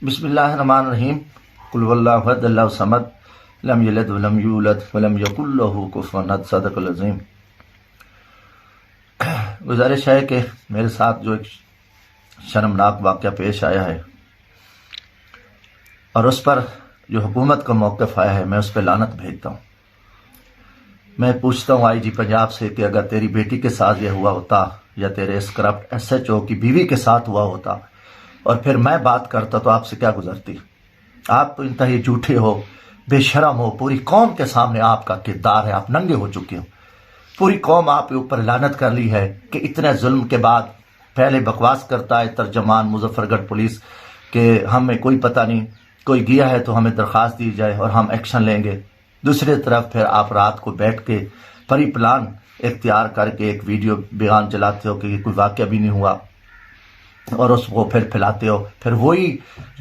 بسم اللہ الرحمن الرحیم قل واللہ احد اللہ صمد لم یلد ولم یولد ولم یکن لہ کفوا احد صدق العظیم۔ گزارش ہے کہ میرے ساتھ جو ایک شرمناک واقعہ پیش آیا ہے اور اس پر جو حکومت کا موقف آیا ہے، میں اس پہ لعنت بھیجتا ہوں۔ میں پوچھتا ہوں آئی جی پنجاب سے کہ اگر تیری بیٹی کے ساتھ یہ ہوا ہوتا یا تیرے اس کرپٹ ایس ایچ او کی بیوی کے ساتھ ہوا ہوتا اور پھر میں بات کرتا تو آپ سے کیا گزرتی؟ آپ تو انتہائی جھوٹے ہو، بے شرم ہو، پوری قوم کے سامنے آپ کا کردار ہے، آپ ننگے ہو چکے ہو، پوری قوم آپ کے اوپر لعنت کر لی ہے کہ اتنے ظلم کے بعد پہلے بکواس کرتا ہے ترجمان مظفر گڑھ پولیس کہ ہمیں کوئی پتہ نہیں، کوئی گیا ہے تو ہمیں درخواست دی جائے اور ہم ایکشن لیں گے۔ دوسری طرف پھر آپ رات کو بیٹھ کے پری پلان اختیار کر کے ایک ویڈیو بیان چلاتے ہو کہ یہ کوئی واقعہ بھی نہیں ہوا اور اس کو پھر پھیلاتے ہو۔ پھر وہی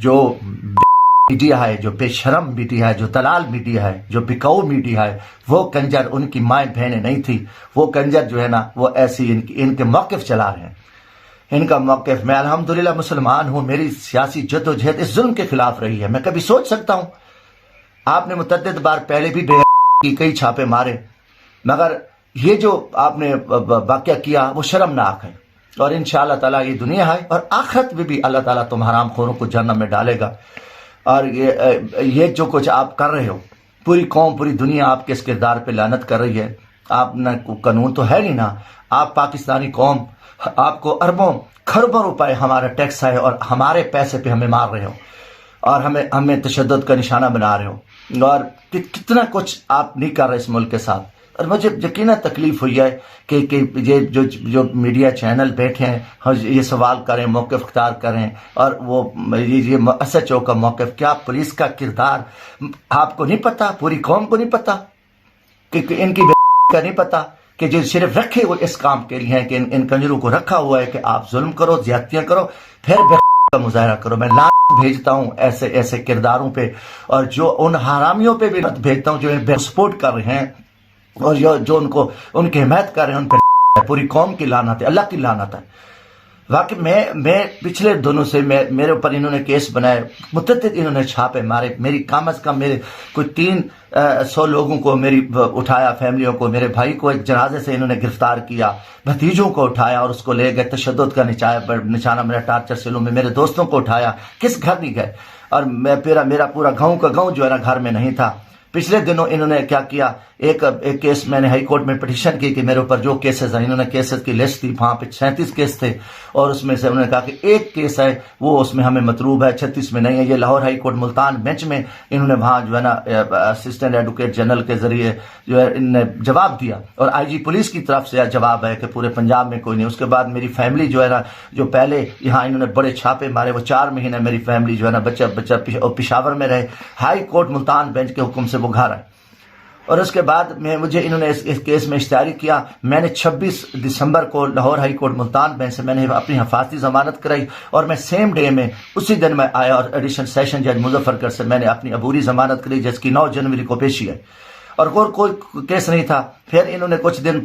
جو میڈیا ہے، جو بے شرم میڈیا ہے، جو دلال میڈیا ہے، جو بکاؤ میڈیا ہے، وہ کنجر، ان کی مائیں بہنیں نہیں تھی، وہ کنجر جو ہے نا وہ ایسی ان کے موقف چلا رہے ہیں۔ ان کا موقف، میں الحمدللہ مسلمان ہوں، میری سیاسی جدوجہد اس ظلم کے خلاف رہی ہے۔ میں کبھی سوچ سکتا ہوں، آپ نے متعدد بار پہلے بھی کی کئی چھاپے مارے، مگر یہ جو آپ نے واقعہ کیا وہ شرمناک ہے، اور انشاءاللہ تعالیٰ یہ دنیا ہے اور آخرت میں بھی اللہ تعالیٰ تم حرام خوروں کو جہنم میں ڈالے گا۔ اور یہ جو کچھ آپ کر رہے ہو، پوری قوم، پوری دنیا آپ کے اس کردار پہ لعنت کر رہی ہے۔ آپ نے قانون تو ہے نہیں نا، آپ پاکستانی قوم، آپ کو اربوں کھربوں روپے ہمارا ٹیکس ہے اور ہمارے پیسے پہ ہمیں مار رہے ہو اور ہمیں تشدد کا نشانہ بنا رہے ہو، اور کتنا کچھ آپ نہیں کر رہے اس ملک کے ساتھ۔ اور مجھے یقیناً تکلیف ہوئی ہے کہ یہ جو میڈیا چینل بیٹھے ہیں یہ سوال کریں، موقف اختیار کریں، اور وہ یہ ایس ایچ او کا موقف، کیا پولیس کا کردار آپ کو نہیں پتا، پوری قوم کو نہیں پتا، کہ ان کی کا نہیں پتا کہ جو صرف رکھے ہوئے اس کام کے لیے ہیں کہ ان کنجروں کو رکھا ہوا ہے کہ آپ ظلم کرو، زیادتیاں کرو، پھر کا مظاہرہ کرو۔ میں لعنت بھیجتا ہوں ایسے کرداروں پہ، اور جو ان حرامیوں پہ بھی بھیجتا ہوں جو ان سپورٹ کر رہے ہیں اور جو ان کی حمایت کر رہے ہیں، ان پہ پوری قوم کی لعنت ہے، اللہ کی لعنت ہے۔ واقعی میں پچھلے دنوں سے میرے اوپر انہوں نے کیس بنائے، متعدد انہوں نے چھاپے مارے، میری کم از کم میرے کوئی 300 لوگوں کو میری اٹھایا، فیملیوں کو، میرے بھائی کو ایک جنازے سے انہوں نے گرفتار کیا، بھتیجوں کو اٹھایا اور اس کو لے گئے، تشدد کا نشانہ میرا ٹارچر سیلوں میں، میرے دوستوں کو اٹھایا، کس گھر نہیں گئے، اور میرا پورا گاؤں کا گاؤں جو ہے نا گھر میں نہیں تھا۔ پچھلے دنوں انہوں نے کیا کیا، ایک کیس میں نے ہائی کورٹ میں پٹیشن کی کہ میرے اوپر جو کیسز ہیں، انہوں نے کیسز کی لسٹ دی، وہاں پہ 37 کیس تھے، اور اس میں سے انہوں نے کہا کہ ایک کیس ہے وہ اس میں ہمیں مطلوب ہے، 36 میں نہیں ہے۔ یہ Lahore high court Multan bench میں انہوں نے وہاں جو ہے نا اسسٹنٹ ایڈوکیٹ جنرل کے ذریعے جو ہے ان نے جواب دیا، اور آئی جی پولیس کی طرف سے جواب ہے کہ پورے پنجاب میں کوئی نہیں۔ اس کے بعد میری فیملی جو ہے نا، جو پہلے یہاں انہوں نے بڑے چھاپے مارے، وہ 4 مہینے میری فیملی جو ہے نا بچہ پشاور میں رہے، ہائی کورٹ ملتان بینچ کے حکم سے وہ گھر آئے، اور اس کے بعد مجھے انہوں نے اس کیس میں اشتہاری کیا۔ میں نے 26 دسمبر کو Lahore high court Multan bench سے میں نے اپنی حفاظتی ضمانت کرائی، اور میں سیم ڈے میں اسی دن میں آیا اور ایڈیشنل سیشن جج مظفر گڑھ سے میں نے اپنی عبوری ضمانت کرائی، جس کی 9 جنوری کو پیشی ہے، اور کوئی کیس نہیں تھا۔ پھر انہوں نے کچھ دن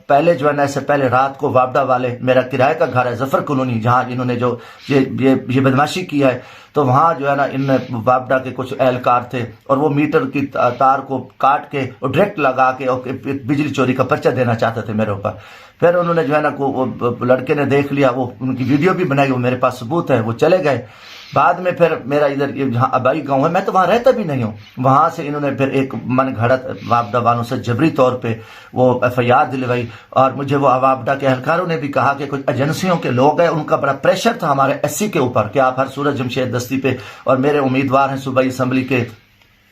پہلے جو ہے نا، اس سے پہلے رات کو وابڈا والے، میرا کرائے کا گھر ہے ظفر کالونی، جہاں انہوں نے جو یہ بدماشی کی ہے، تو وہاں جو ہے نا ان وابڈا کے کچھ اہلکار تھے، اور وہ میٹر کی تار کو کاٹ کے اور ڈائریکٹ لگا کے اور بجلی چوری کا پرچہ دینا چاہتے تھے میرے اوپر۔ پھر انہوں نے جو ہے نا وہ لڑکے نے دیکھ لیا، وہ ان کی ویڈیو بھی بنائی، وہ میرے پاس ثبوت ہے، وہ چلے گئے۔ بعد میں پھر میرا ادھر جہاں آبائی گاؤں ہے، میں تو وہاں رہتا بھی نہیں ہوں، وہاں سے انہوں نے پھر ایک من گھڑت وابڈا والوں سے جبری طور پہ وہ FIR دلوائی، اور مجھے وہ وابڈا کے اہلکاروں نے بھی کہا کہ کچھ ایجنسیوں کے لوگ ہیں، ان کا بڑا پریشر تھا ہمارے SC کے اوپر کہ آپ ہر صورت جمشید دستی پہ، اور میرے امیدوار ہیں صوبائی اسمبلی کے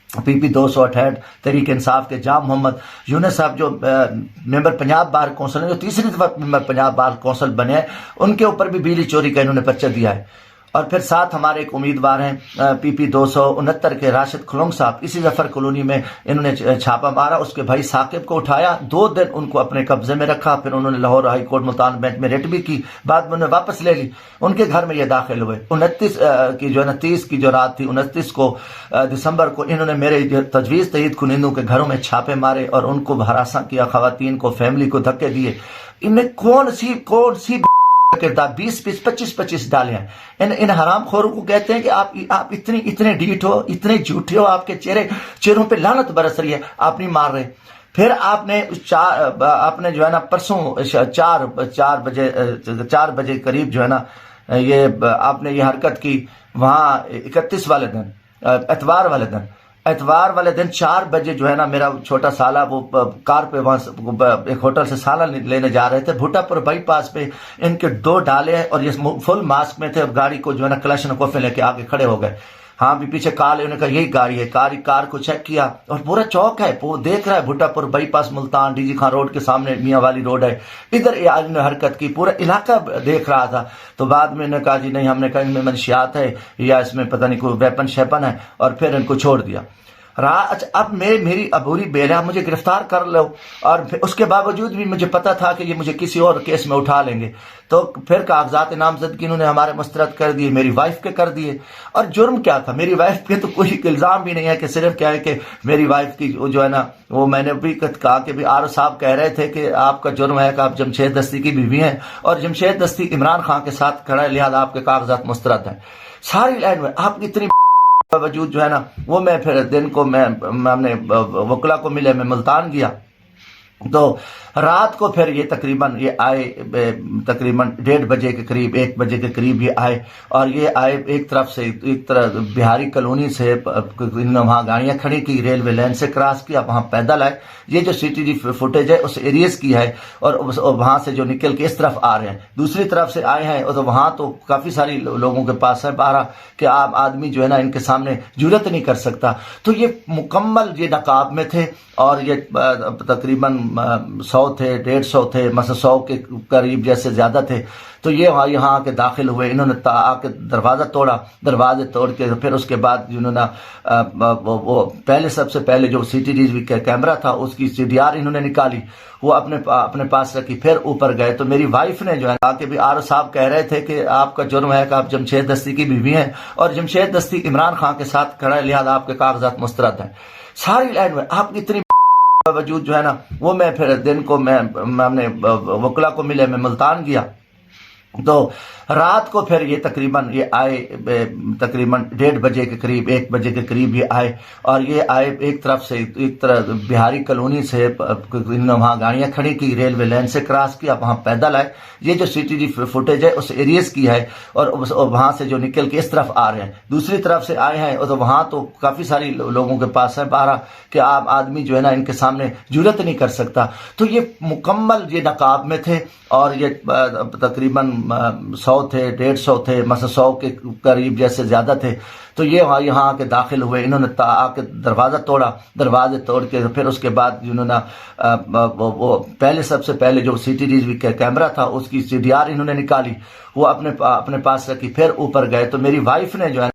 PP 268 تحریک انصاف کے جام محمد یونس صاحب، جو ممبر پنجاب بار کونسل ہیں، جو تیسری دفعہ ممبر پنجاب بار کونسل بنے ہیں، ان کے اوپر بھی بجلی چوری کا انہوں نے پرچہ دیا ہے۔ اور پھر ساتھ ہمارے ایک امیدوار ہیں PP 269 کے راشد کھلونگ صاحب، اسی ظفر کالونی میں انہوں نے چھاپا مارا، اس کے بھائی ثاقب کو اٹھایا، 2 دن ان کو اپنے قبضے میں رکھا، پھر انہوں نے Lahore high court Multan bench میں ریٹ بھی کی، بعد میں انہوں نے واپس لے لی، ان کے گھر میں یہ داخل ہوئے۔ 29 کی جو ہے نا 30 کی جو رات تھی، 29 کو دسمبر کو انہوں نے میرے تجویز تحید کنندوں کے گھروں میں چھاپے مارے اور ان کو ہراساں کیا، خواتین کو، فیملی کو دھکے دیے۔ ان میں کون سی کردار 20-25 ڈالے ہیں. ان حرام خوروں کو کہتے ہیں کہ آپ اتنے ڈیٹ ہو، اتنے جھوٹے ہو، آپ کے چہروں پہ لعنت برس رہی ہے، آپ نہیں مار رہے. پھر آپ نے جو ہے نا پرسوں 4 بجے قریب جو ہے نا آپ نے یہ حرکت کی وہاں 31 والے دن، اتوار والے دن 4 بجے جو ہے نا میرا چھوٹا سالہ وہ کار پہ وہاں ایک ہوٹل سے سالہ لینے جا رہے تھے. بھٹا پور بائی پاس پہ ان کے 2 ڈالے ہیں اور یہ فل ماسک میں تھے. گاڑی کو جو ہے نا کلشن کوفے لے کے آگے کھڑے ہو گئے. ہاں بھی پیچھے کال ہے، انہوں نے کہا یہی گاڑی ہے. کار کو چیک کیا اور پورا چوک ہے، وہ دیکھ رہا ہے Bhattapur bypass Multan D G Khan road کے سامنے میاں والی روڈ ہے، ادھر انہوں نے حرکت کی. پورا علاقہ دیکھ رہا تھا. تو بعد میں انہوں نے کہا جی نہیں، ہم نے کہا ان میں منشیات ہے یا اس میں پتہ نہیں کوئی ویپن شیپن ہے، اور پھر ان کو چھوڑ دیا. اب میری عبوری بیرا مجھے گرفتار کر لو، اور اس کے باوجود بھی مجھے پتا تھا کہ یہ مجھے کسی اور کیس میں اٹھا لیں گے. تو پھر کاغذات نامزدگی انہوں نے ہمارے مسترد کر دیے، میری وائف کے کر دیے. اور جرم کیا تھا؟ میری وائف پہ تو کوئی الزام بھی نہیں ہے، کہ صرف کیا ہے کہ میری وائف کی جو ہے نا وہ میں نے بھی کہا کہ آر صاحب کہہ رہے تھے کہ آپ کا جرم ہے کہ آپ جمشید دستی کی بیوی ہیں، اور جمشید دستی عمران خان کے ساتھ کھڑا ہے، لہذا آپ کے کاغذات مسترد ہیں. ساری لائن میں آپ اتنی باوجود جو ہے نا وہ میں پھر دن کو ہم نے وکلا کو ملے، میں ملتان گیا. تو رات کو پھر یہ تقریباً یہ آئے 1:30 بجے کے قریب 1 بجے کے قریب یہ آئے. اور یہ آئے ایک طرف بہاری کالونی سے، وہاں گاڑیاں کھڑی کی، ریلوے لائن سے کراس کیا، وہاں پیدل آئے. یہ جو سی ٹی وی فوٹیج ہے اس ایریز کی ہے، اور وہاں سے جو نکل کے اس طرف آ رہے ہیں، دوسری طرف سے آئے ہیں. اور تو وہاں تو کافی ساری لوگوں کے پاس ہے بارہ کہ آپ آدمی جو ہے نا ان کے سامنے جرت نہیں کر سکتا. تو یہ مکمل یہ نقاب میں تھے، اور یہ تقریباً 100 تھے، 150 تھے، مثلا 100 کے قریب جیسے زیادہ تھے. تو یہ یہاں آ کے داخل ہوئے، انہوں نے آ کے دروازے توڑ کے پھر اس کے بعد انہوں نے وہ سب سے پہلے جو سی ٹی وی کیمرہ تھا اس کی CDR انہوں نے نکالی، وہ اپنے پاس رکھی. پھر اوپر گئے تو میری وائف نے جو ہے کہا کہ بھی آر صاحب کہہ رہے تھے کہ آپ کا جرم ہے کہ آپ جمشید دستی کی بیوی ہیں، اور جمشید دستی عمران خان کے ساتھ کھڑا ہے، لہذا آپ کے کاغذات مسترد ہیں. ساری لائن میں آپ اتنی باوجود جو ہے نا وہ میں پھر دن کو ہم نے وکلا کو ملے، میں ملتان گیا. تو رات کو پھر یہ تقریباً یہ آئے 1:30 بجے کے قریب 1 بجے کے قریب یہ آئے. اور یہ آئے ایک طرف بہاری کالونی سے، وہاں گاڑیاں کھڑی کی، ریلوے لائن سے کراس کیا، وہاں پیدل آئے. یہ جو سی ٹی وی فوٹیج ہے اس ایریز کی ہے، اور وہاں سے جو نکل کے اس طرف آ رہے ہیں، دوسری طرف سے آئے ہیں. اور تو وہاں تو کافی ساری لوگوں کے پاس ہے بارہ کہ آپ آدمی جو ہے نا ان کے سامنے جرت نہیں کر سکتا. تو یہ مکمل یہ نقاب میں تھے، اور یہ تقریباً 100 تھے، 150 تھے، مثلا 100 کے قریب جیسے زیادہ تھے. تو یہ یہاں آ کے داخل ہوئے، انہوں نے آ کے دروازے توڑ کے پھر اس کے بعد انہوں نے وہ سب سے پہلے جو سی ٹی وی کیمرہ تھا اس کی CDR انہوں نے نکالی، وہ اپنے پاس رکھی. پھر اوپر گئے تو میری وائف نے جو ہے